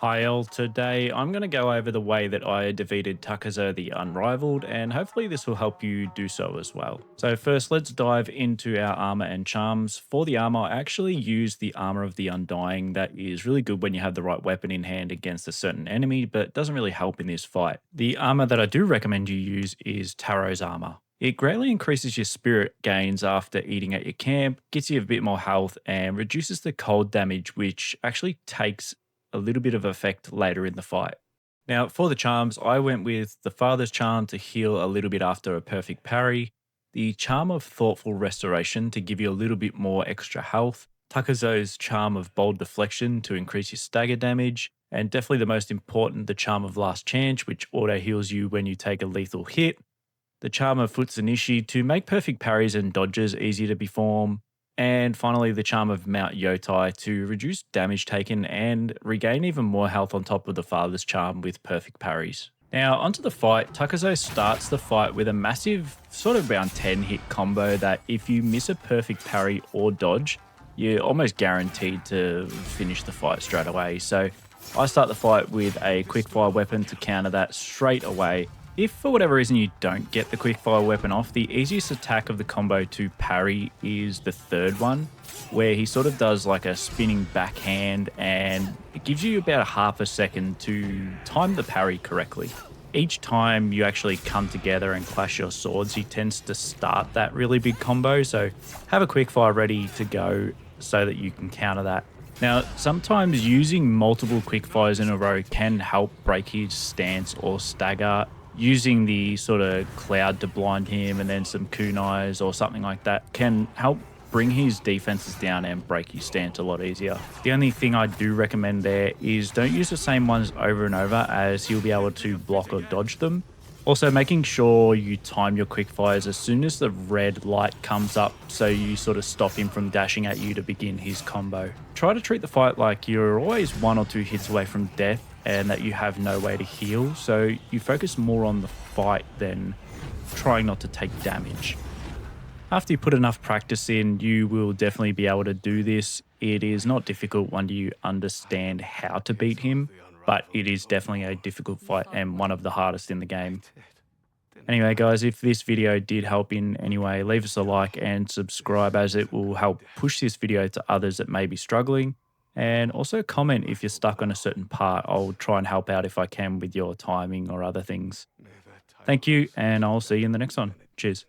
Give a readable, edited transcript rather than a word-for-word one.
Hi all, today I'm going to go over the way that I defeated Takezo the Unrivaled, and hopefully this will help you do so as well. So first, let's dive into our armor and charms. For the armor, I actually use the Armor of the Undying. That is really good when you have the right weapon in hand against a certain enemy, but doesn't really help in this fight. The armor that I do recommend you use is Taro's armor. It greatly increases your spirit gains after eating at your camp, gets you a bit more health, and reduces the cold damage, which actually takes a little bit of effect later in the fight. Now, for the charms, I went with the Father's Charm to heal a little bit after a perfect parry, the Charm of Thoughtful Restoration to give you a little bit more extra health, Takazo's Charm of Bold Deflection to increase your stagger damage, and definitely the most important, the Charm of Last Chance, which auto heals you when you take a lethal hit, the Charm of Futsunishi to make perfect parries and dodges easier to perform, and finally the Charm of Mount Yotei to reduce damage taken and regain even more health on top of the Father's Charm with perfect parries. Now, onto the fight. Takuzo starts the fight with a massive, sort of around 10 hit combo that if you miss a perfect parry or dodge, you're almost guaranteed to finish the fight straight away. So I start the fight with a quickfire weapon to counter that straight away. If for whatever reason you don't get the quickfire weapon off, the easiest attack of the combo to parry is the third one, where he sort of does like a spinning backhand and it gives you about a half a second to time the parry correctly. Each time you actually come together and clash your swords, he tends to start that really big combo, so have a quickfire ready to go so that you can counter that. Now, sometimes using multiple quickfires in a row can help break his stance or stagger. Using the sort of cloud to blind him and then some kunais or something like that can help bring his defenses down and break his stance a lot easier. The only thing I do recommend there is don't use the same ones over and over, as he'll be able to block or dodge them. Also, making sure you time your quick fires as soon as the red light comes up so you sort of stop him from dashing at you to begin his combo. Try to treat the fight like you're always one or two hits away from death and that you have no way to heal, so you focus more on the fight than trying not to take damage. After you put enough practice in, you will definitely be able to do this. It is not difficult when you understand how to beat him, but it is definitely a difficult fight and one of the hardest in the game. Anyway, guys, if this video did help in any way, leave us a like and subscribe, as it will help push this video to others that may be struggling. And also comment if you're stuck on a certain part. I'll try and help out if I can with your timing or other things. Thank you, and I'll see you in the next one. Cheers.